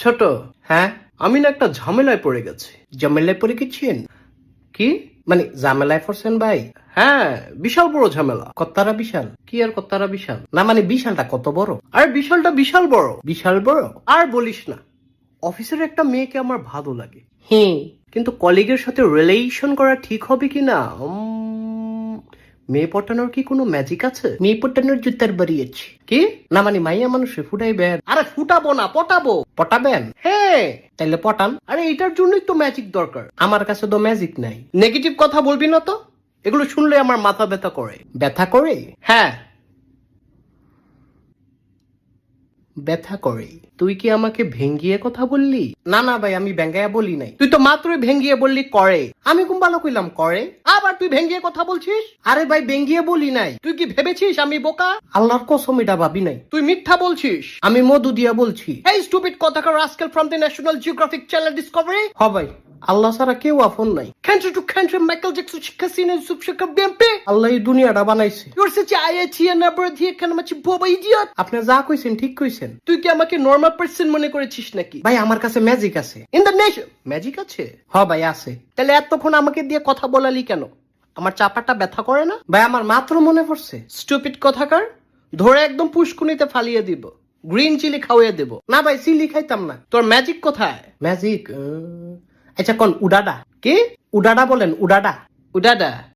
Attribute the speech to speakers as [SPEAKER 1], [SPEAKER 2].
[SPEAKER 1] ছোট, হ্যাঁ আমি না একটা ঝামেলায় পড়ে গেছি। ঝামেলায় পড়ে গেছেন? কি মানে ঝামেলায় পড়ছেন ভাই? হ্যাঁ, বিশাল বড় ঝামেলা। কত্তারা বিশাল? কি আর কত্তারা বিশাল? না মানে বিশালটা কত বড়? আরে বিশালটা বিশাল বড়। বিশাল বড়? আর বলিস না, অফিসের একটা মেয়েকে আমার ভালো লাগে। হ্যাঁ, কিন্তু কলিগের সাথে রিলেশন করা ঠিক হবে কিনা? মেয়ে পটানোর কি কোনো ম্যাজিক আছে? মেয়ে পটানোর জুতার বাড়িয়েছি। কি না মানে মাইয়া মানুষে ফুটাইবেন? আরে ফুটাবো না, পটাবো। পটাবেন? হ্যাঁ। তাইলে পটান। আরে এটার জন্যই তো ম্যাজিক দরকার। আমার কাছে তো ম্যাজিক নাই। নেগেটিভ কথা বলবি না তো, এগুলো শুনলে আমার মাথা ব্যথা করে। ব্যথা করে? হ্যাঁ, ব্যথা করে। তুই কি আমাকে ভেঙ্গিয়ে কথা বললি? না না ভাই, আমি ভেঙ্গাইয়া বলি নাই। তুই তো মাত্রই ভেঙ্গিয়ে বললি করে। আমি কোন ভালো কইলাম করে? আবার তুই ভেঙ্গিয়ে কথা বলছিস? আরে ভাই ভেঙ্গিয়ে বলি নাই। তুই কি ভেবেছিস আমি বোকা? আল্লাহর কসম এটা ভাবি নাই। তুই মিথ্যা বলছিস। আমি মধু দিয়া বলছি। এই স্টুপিড কথাকার rascal from the National Geographic channel Discovery. হ ভাই, আল্লাহ ছাড়া কেউ আপন নাই। Country to country Michael Jackson casino সুপশাকা বিএমপি। আল্লাহ এই দুনিয়াটা বানাইছে। ইউর সাচ আইআইটি এন্ড আবরাধি এখানে মাছি বোবা ইডিয়ট। আপনি যা কইছেন ঠিক কইছেন। তুই কি আমাকে নরমাল পারসন মনে করেছিস নাকি? ভাই আমার কাছে ম্যাজিক আছে। ইন দ্য নেশন ম্যাজিক আছে? হ ভাই আছে। তাহলে এতক্ষণ আমাকে দিয়ে কথা বলালি কেন? আমার চাপাটা ব্যথা করে না? ভাই আমার মাত্র মনে পড়ছে। স্টুপিড কথাকার, ধরে একদম পুষ্কুনিতে ফালিয়ে দিব। গ্রিন চিলি খাওয়াইয়া দেব। না ভাই চিলি খাইতাম না। তোর ম্যাজিক কোথায়? ম্যাজিক আচ্ছা কোন উডাডা? কি উডাডা বলেন? উডাডা? উডাডা